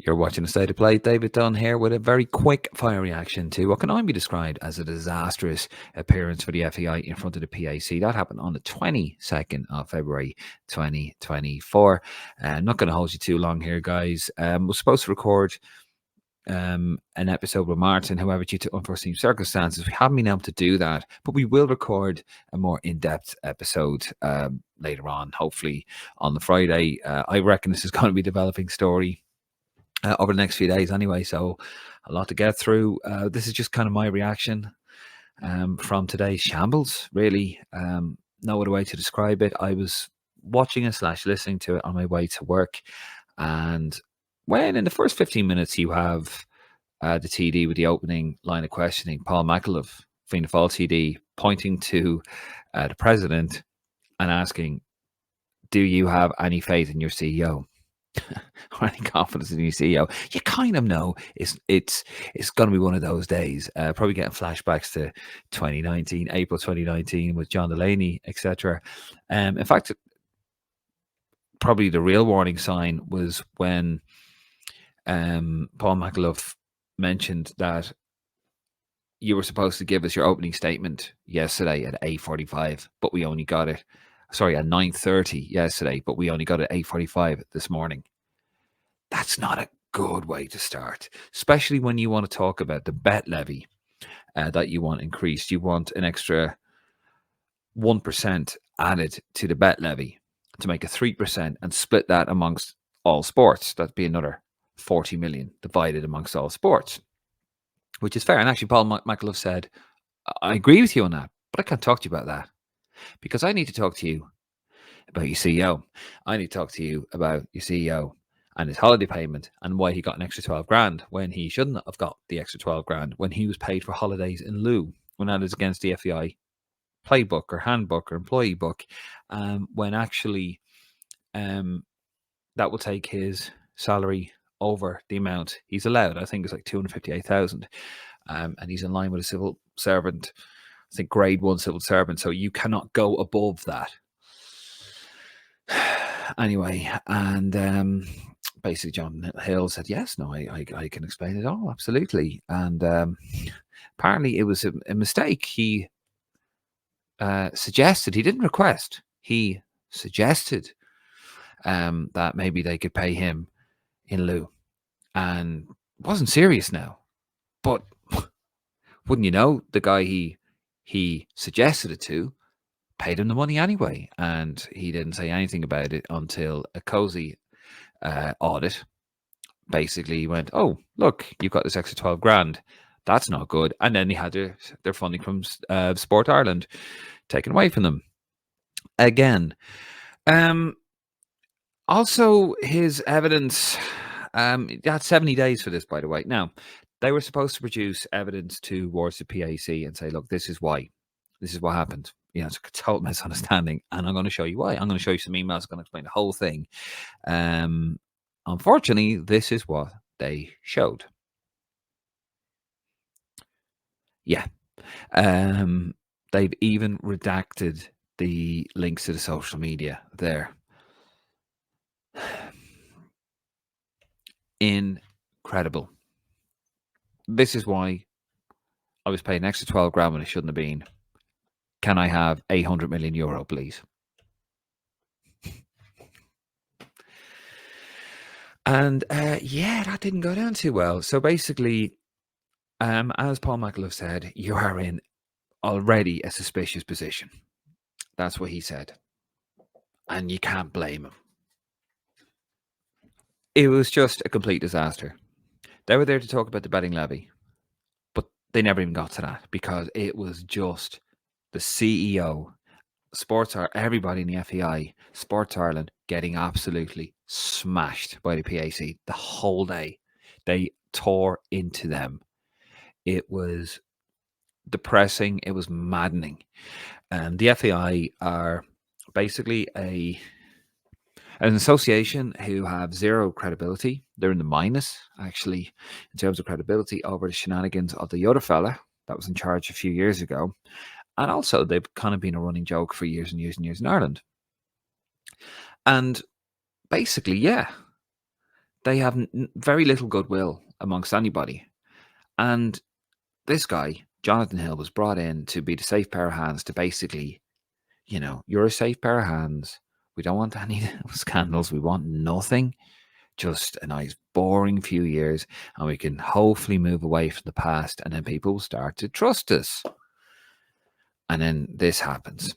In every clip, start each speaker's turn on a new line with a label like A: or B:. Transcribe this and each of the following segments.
A: You're watching A State of Play. David Dunn here with a very quick fire reaction to what can only be described as a disastrous appearance for the FAI in front of the PAC. That happened on the 22nd of February 2024. I'm not going to hold you too long here, guys. We're supposed to record an episode with Martin. However, due to unforeseen circumstances, we haven't been able to do that, but we will record a more in-depth episode later on, hopefully on the Friday. I reckon this is going to be a developing story over the next few days anyway, so a lot to get through. This is just kind of my reaction from today's shambles, really. No other way to describe it. I was watching it / listening to it on my way to work, and when in the first 15 minutes you have the TD with the opening line of questioning, Paul McAuliffe, Fianna Fáil TD, pointing to the president and asking, do you have any faith in your CEO? Or any confidence in your CEO? You kind of know it's going to be one of those days. Probably getting flashbacks to 2019, April 2019, with John Delaney, etc. In fact, probably the real warning sign was when Paul McAuliffe mentioned that you were supposed to give us your opening statement yesterday at 8:45, but we only got it. Sorry, at 9:30 yesterday, but we only got it at 8:45 this morning. That's not a good way to start, especially when you want to talk about the bet levy that you want increased. You want an extra 1% added to the bet levy to make it 3% and split that amongst all sports. That'd be another 40 million divided amongst all sports, which is fair. And actually, Paul McAuliffe said, I agree with you on that, but I can't talk to you about that because I need to talk to you about your CEO. I need to talk to you about your CEO and his holiday payment and why he got an extra 12 grand when he shouldn't have got the extra 12 grand when he was paid for holidays in lieu, when that is against the FAI playbook or handbook or employee book, when actually that will take his salary over the amount he's allowed. I think it's like 258,000, and he's in line with a civil servant, I think grade 1 civil servant, so you cannot go above that. Anyway, and basically John Hill said, yes, no, I can explain it all, absolutely. And apparently it was a mistake. He suggested, he didn't request, he suggested that maybe they could pay him in lieu. And it wasn't serious now. But wouldn't you know, the guy he suggested it to paid him the money anyway. And he didn't say anything about it until a cozy audit basically went, oh, look, you've got this extra 12 grand. That's not good. And then they had their funding from Sport Ireland taken away from them again. Also, his evidence, they had 70 days for this, by the way. Now, they were supposed to produce evidence towards the PAC and say, look, this is why. This is what happened. You know, it's a total misunderstanding. And I'm going to show you why. I'm going to show you some emails. I'm going to explain the whole thing. Unfortunately, this is what they showed. Yeah. They've even redacted the links to the social media there. Incredible. This is why I was paying an extra 12 grand when it shouldn't have been. Can I have 800 million euro, please? And yeah, that didn't go down too well. So basically, as Paul McAuliffe said, you are in already a suspicious position. That's what he said. And you can't blame him. It was just a complete disaster. They were there to talk about the betting levy, but they never even got to that because it was just the CEO, everybody in the FAI, Sports Ireland, getting absolutely smashed by the PAC the whole day. They tore into them. It was depressing. It was maddening. And the FAI are basically an association who have zero credibility. They're in the minus, actually, in terms of credibility over the shenanigans of the other fella that was in charge a few years ago. And also, they've kind of been a running joke for years and years and years in Ireland. And basically, yeah, they have very little goodwill amongst anybody. And this guy, Jonathan Hill, was brought in to be the safe pair of hands to basically, you're a safe pair of hands. We don't want any scandals. We want nothing. Just a nice, boring few years. And we can hopefully move away from the past. And then people will start to trust us. And then this happens.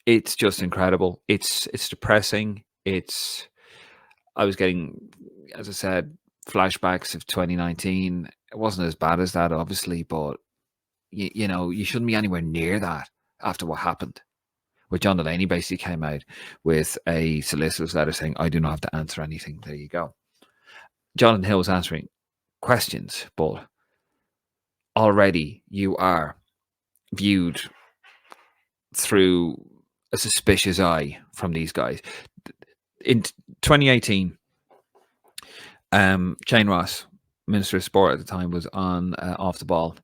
A: It's just incredible. It's depressing. I was getting, as I said, flashbacks of 2019. It wasn't as bad as that, obviously, but you shouldn't be anywhere near that after what happened. Where John Delaney basically came out with a solicitor's letter saying, I do not have to answer anything. There you go. Jonathan Hill was answering questions, but already you are viewed through a suspicious eye from these guys. In 2018, Shane Ross, Minister of Sport at the time, was on Off the Ball,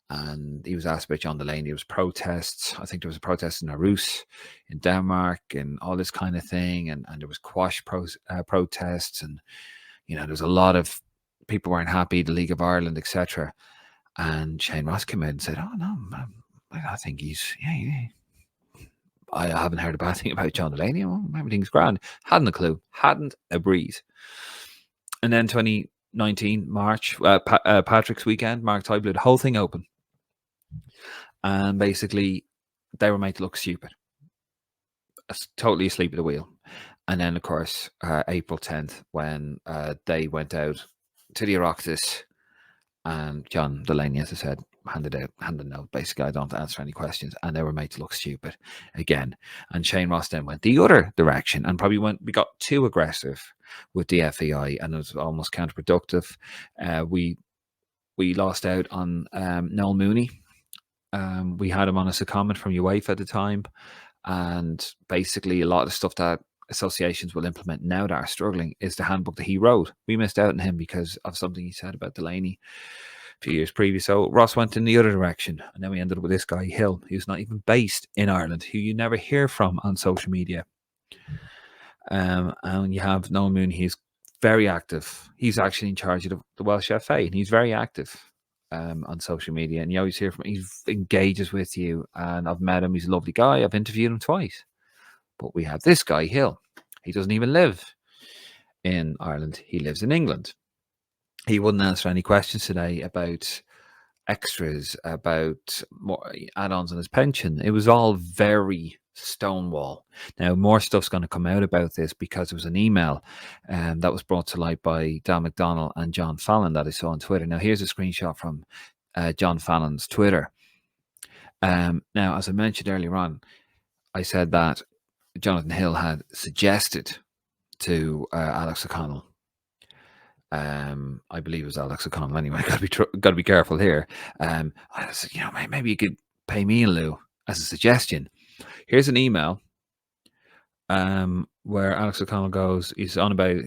A: and he was asked about John Delaney. There was protests. I think there was a protest in Aarhus in Denmark and all this kind of thing, and there was quash protests, and there was a lot of people weren't happy, the League of Ireland, etc. And Shane Ross came out and said, oh no, I think he's I haven't heard a bad thing about John Delaney. Well, everything's grand. Hadn't a clue. Hadn't a breeze. And then 2019 March, Patrick's weekend, Mark Tybee blew the whole thing open, and basically they were made to look stupid, totally asleep at the wheel. And then, of course, April 10th, when they went out to the Oireachtas, and John Delaney, as I said, handed a note, basically, I don't answer any questions, and they were made to look stupid again. And Shane Ross then went the other direction and probably we got too aggressive with the FAI, and it was almost counterproductive. We lost out on Noel Mooney. We had him on as a comment from UEFA at the time, and basically a lot of the stuff that associations will implement now that are struggling is the handbook that he wrote. We missed out on him because of something he said about Delaney a few years previous. So Ross went in the other direction, and then we ended up with this guy Hill, who's not even based in Ireland, who you never hear from on social media. And you have Noel Moon. He's very active. He's actually in charge of the Welsh FA, and he's very active on social media. And you always hear from him. He engages with you, and I've met him. He's a lovely guy. I've interviewed him twice. But we have this guy Hill. He doesn't even live in Ireland. He lives in England. He wouldn't answer any questions today about extras, about more add-ons on his pension. It was all very stonewall. Now, more stuff's going to come out about this because it was an email that was brought to light by Dan McDonnell and John Fallon that I saw on Twitter. Now, here's a screenshot from John Fallon's Twitter. Now, as I mentioned earlier on, I said that Jonathan Hill had suggested to Alex O'Connell, I believe it was Alex O'Connell anyway, got to be careful here. I said, maybe you could pay me in lieu as a suggestion. Here's an email where Alex O'Connell goes, he's on about,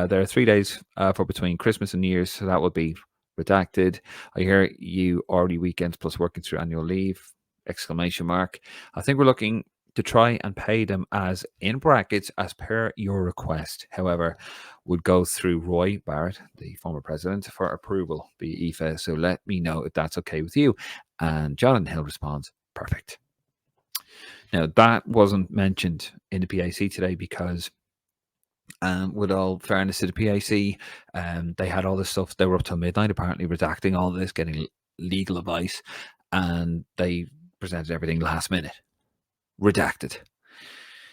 A: there are 3 days for between Christmas and New Year's, so that would be redacted. I hear you already weekends plus working through annual leave, ! I think we're looking to try and pay them as, in brackets, as per your request. However, would go through Roy Barrett, the former president, for approval, the IFA. So let me know if that's okay with you. And Jonathan Hill responds, perfect. Now, that wasn't mentioned in the PAC today because, with all fairness to the PAC, they had all this stuff. They were up till midnight, apparently, redacting all this, getting legal advice, and they presented everything last minute, redacted.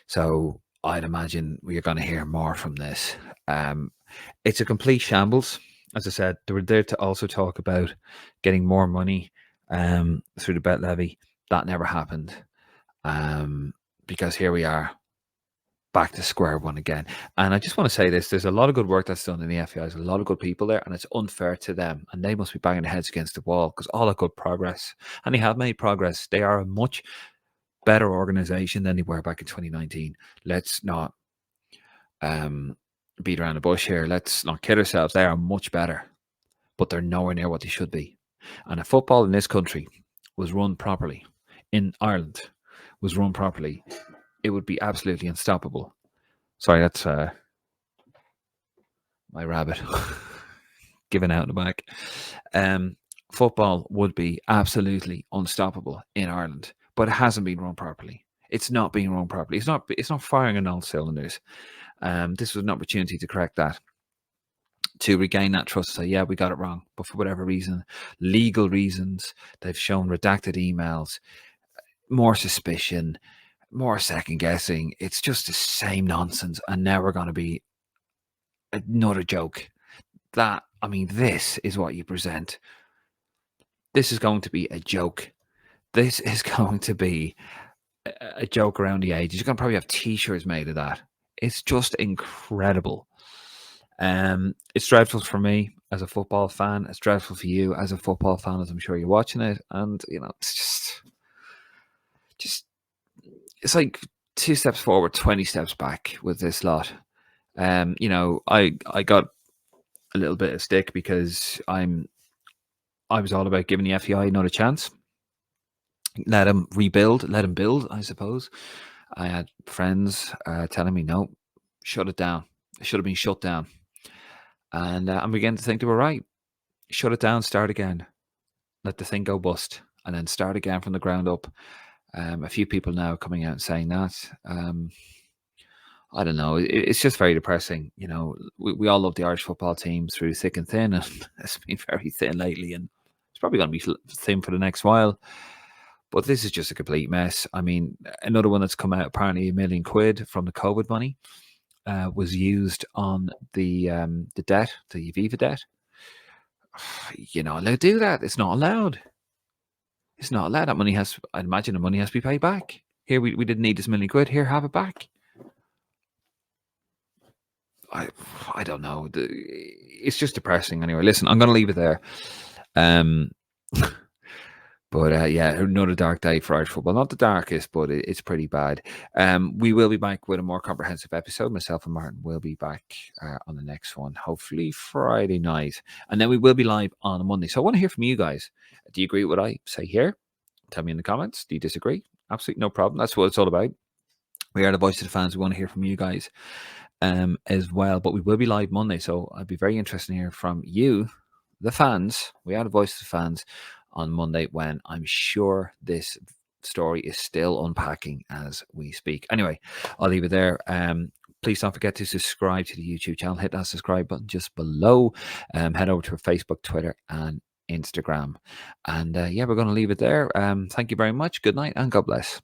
A: So I'd imagine we are going to hear more from this. It's a complete shambles. As I said, they were there to also talk about getting more money through the bet levy. That never happened because here we are back to square one again. And I just want to say this, there's a lot of good work that's done in the FAI. There's a lot of good people there, and it's unfair to them. And they must be banging their heads against the wall because all that good progress, and they have made progress. They are a much better organization than they were back in 2019. Let's not beat around the bush here. Let's not kid ourselves. They are much better, but they're nowhere near what they should be. And if football in this country was run properly, in Ireland was run properly, it would be absolutely unstoppable. Sorry, that's My rabbit. Given out in the back. Football would be absolutely unstoppable in Ireland, but it hasn't been run properly. It's not being run properly. It's not firing on all cylinders. This was an opportunity to correct that, to regain that trust. Say, yeah, we got it wrong, but for whatever reason, legal reasons, they've shown redacted emails, more suspicion, more second guessing. It's just the same nonsense, and now we're going to be another joke. This is what you present. This is going to be a joke. This is going to be a joke around the ages. You're going to probably have T-shirts made of that. It's just incredible. It's dreadful for me as a football fan. It's dreadful for you as a football fan, as I'm sure you're watching it. And it's just it's like 2 steps forward, 20 steps back with this lot. I got a little bit of stick because I was all about giving the FAI another chance. Let them rebuild, let them build, I suppose. I had friends telling me, no, shut it down. It should have been shut down. And I'm beginning to think they were right. Shut it down, start again. Let the thing go bust, and then start again from the ground up. A few people now coming out and saying that. I don't know. It's just very depressing. We all love the Irish football team through thick and thin, and it's been very thin lately, and it's probably going to be thin for the next while. But this is just a complete mess. I mean, another one that's come out, apparently £1 million from the COVID money was used on the debt, the Aviva debt. You're not allowed to do that. It's not allowed. It's not allowed. That money I'd imagine the money has to be paid back. Here, we didn't need this £1 million. Here, have it back. I don't know. It's just depressing. Anyway, listen, I'm going to leave it there. But yeah, another dark day for Irish football. Not the darkest, but it's pretty bad. We will be back with a more comprehensive episode. Myself and Martin will be back on the next one, hopefully Friday night. And then we will be live on Monday. So I want to hear from you guys. Do you agree with what I say here? Tell me in the comments. Do you disagree? Absolutely no problem. That's what it's all about. We are the voice of the fans. We want to hear from you guys as well. But we will be live Monday. So I'd be very interested to hear from you, the fans. We are the voice of the fans on Monday, when I'm sure this story is still unpacking as we speak. Anyway, I'll leave it there. Please don't forget to subscribe to the YouTube channel. Hit that subscribe button just below. Head over to our Facebook, Twitter, and Instagram. And yeah, we're going to leave it there. Thank you very much. Good night and God bless.